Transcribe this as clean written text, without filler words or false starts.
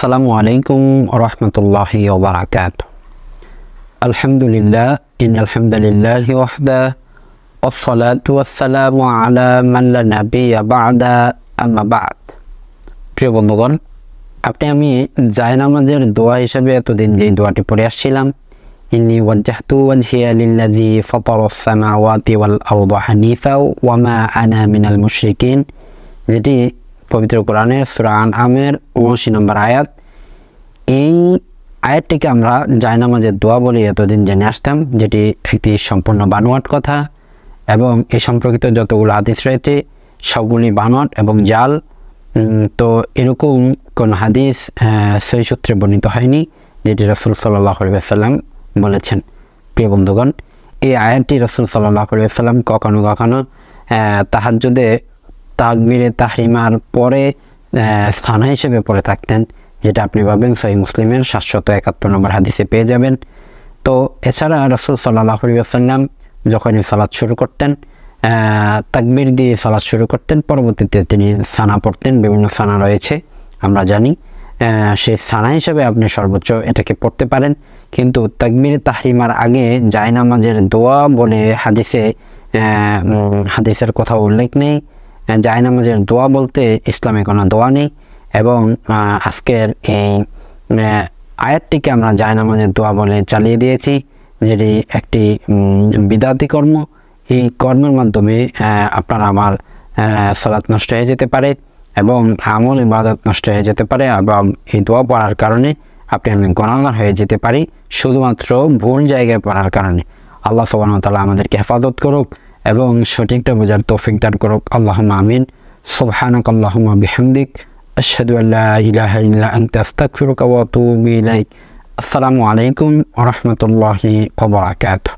আসসালামু আলাইকুম ওয়া রাহমাতুল্লাহি ওয়া বারাকাতুহু। আলহামদুলিল্লাহ, ইন্নাল হামদালিল্লাহি ওয়াহদাহু ওয়াসসালাতু ওয়াসসালামু আলা মান লা নাবিয়্যা বা'দা, আম্মা বা'দ। প্রিয় বন্ধুগণ, আমি জায়নামাজের দোয়া হিসেবে এতদিন যে দোয়াটি পড়ে আসছিলাম, ইন্নী ওয়াজ্জাহতু ওয়াজহিয়া লিল্লাযী ফাতারাস সামাওয়াতি ওয়াল আরদা হানিফা ওয়া মা আনা মিনাল মুশরিকিন, যেটি পবিত্র কোরআনের সূরা আনআমের 79 নম্বর আয়াত। এই আয়াতটিকে আমরা জায়নামাজের দোয়া বলে এতদিন জেনে আসতাম, যেটি একটি সম্পূর্ণ বানোয়াট কথা, এবং এই সম্পর্কিত যতগুলো হাদিস রয়েছে সবগুলি বানোয়াট এবং জাল। তো এরকম কোন হাদিস সহিহ সূত্রে বর্ণিত হয়নি যেটি রাসূল সাল্লাল্লাহু আলাইহি ওয়াসাল্লাম বলেছেন। প্রিয় বন্ধুগণ, এই আয়াতটি রাসূল সাল্লাল্লাহু আলাইহি ওয়াসাল্লাম কখনো কখনো তাহাজ্জুদে তাকবীরে তাহরিমার পরে সানা হিসেবে পড়ে থাকতেন, যেটা আপনি পাবেন সহিহ মুসলিমের 771 নম্বর হাদিসে পেয়ে যাবেন। তো এছাড়া রাসূল সাল্লাল্লাহু আলাইহি ওয়াসাল্লাম যখনই সালাত শুরু করতেন, তাকবীর দিয়ে সালাত শুরু করতেন, পরবর্তীতে তিনি সানা পড়তেন। বিভিন্ন সানা রয়েছে আমরা জানি, সেই সানা হিসেবে আপনি সর্বোচ্চ এটাকে পড়তে পারেন। কিন্তু তাকবীরে তাহরিমার আগে জায়নামাজের দোয়া বলে হাদিসের কথা উল্লেখ নেই। জায়নামাজের দোয়া বলতে ইসলামে কোনো দোয়া নেই, এবং আজকের এই আয়াতটিকে আমরা জায়নামাজের দোয়া বলে চালিয়ে দিয়েছি, যেটি একটি বিদআতি কর্ম। এই কর্মের মাধ্যমে আপনার আমার সালাত নষ্ট হয়ে যেতে পারে এবং আমল ইবাদত নষ্ট হয়ে যেতে পারে, এবং এই দোয়া পড়ার কারণে আমি গুনাহগার হয়ে যেতে পারি, শুধুমাত্র ভুল জায়গায় পড়ার কারণে। আল্লাহ সুবহানাহু ওয়া তাআলা আমাদেরকে হেফাজত করুক এবং সঠিকটা বোঝার তৌফিক দান করুক। আল্লাহুম্মা আমিন। সুবহানাকাল্লাহুম্মা বিহামদিক, আশহাদু আল্লা ইলাহা ইল্লা আনতা, আস্তাগফিরুকা ওয়া আতুবু ইলাইক। আসসালামু আলাইকুম ওয়া রাহমাতুল্লাহি ওয়া বারাকাতুহু।